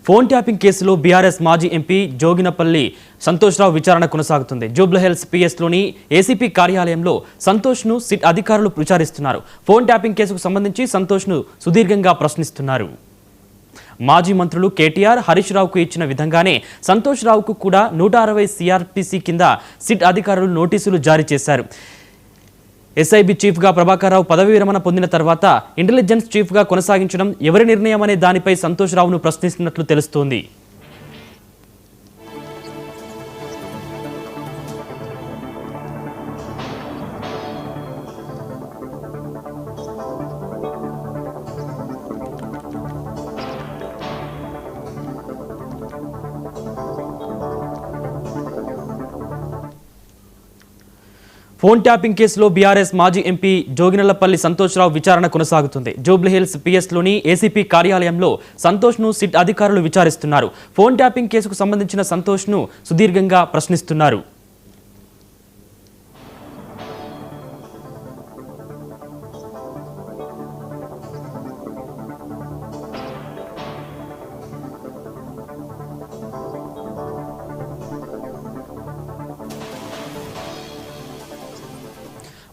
Phone tapping కేసులో BRS మాజీ MP Joginapally Santosh Rao విచారణ కొనసాగుతుంది. జూబ్లీహిల్స్ పిఎస్లోని ఏసీపీ కార్యాలయంలో సంతోష్ను సిట్ అధికారులు విచారిస్తున్నారు. ఫోన్ ట్యాపింగ్ కేసుకు సంబంధించి సంతోష్ను సుదీర్ఘంగా ప్రశ్నిస్తున్నారు. మాజీ మంత్రులు కేటీఆర్, హరీష్ రావుకు ఇచ్చిన విధంగానే సంతోష్ రావుకు కూడా 160 సిఆర్పిసి కింద సిట్ అధికారులు నోటీసులు జారీ చేశారు. ఎస్ఐబి చీఫ్గా ప్రభాకర్ రావు పదవి విరమణ పొందిన తర్వాత ఇంటెలిజెన్స్ చీఫ్గా కొనసాగించడం ఎవరి నిర్ణయం అనే దానిపై సంతోష్ రావును ప్రశ్నిస్తున్నట్లు తెలుస్తోంది. ఫోన్ ట్యాపింగ్ కేసులో బీఆర్ఎస్ మాజీ ఎంపీ జోగినపల్లి సంతోష్రావు విచారణ కొనసాగుతుంది. జూబ్లీహిల్స్ పిఎస్లోని ఏసీపీ కార్యాలయంలో సంతోష్ను సిట్ అధికారులు విచారిస్తున్నారు. ఫోన్ ట్యాపింగ్ కేసుకు సంబంధించిన సంతోష్ను సుదీర్ఘంగా ప్రశ్నిస్తున్నారు.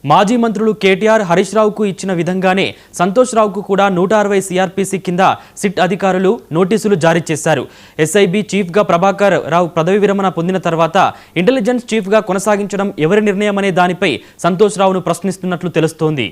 మాజీ మంత్రులు కేటీఆర్, హరీష్ రావుకు ఇచ్చిన విధంగానే సంతోష్ రావుకు కూడా 160 సిఆర్పిసి కింద సిట్ అధికారులు నోటీసులు జారీ చేశారు. ఎస్ఐబి చీఫ్గా ప్రభాకర్ రావు పదవి విరమణ పొందిన తర్వాత ఇంటెలిజెన్స్ చీఫ్గా కొనసాగించడం ఎవరి నిర్ణయం అనే దానిపై సంతోష్ రావును ప్రశ్నిస్తున్నట్లు తెలుస్తోంది.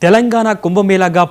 తెలంగాణ కుంభమేళాగా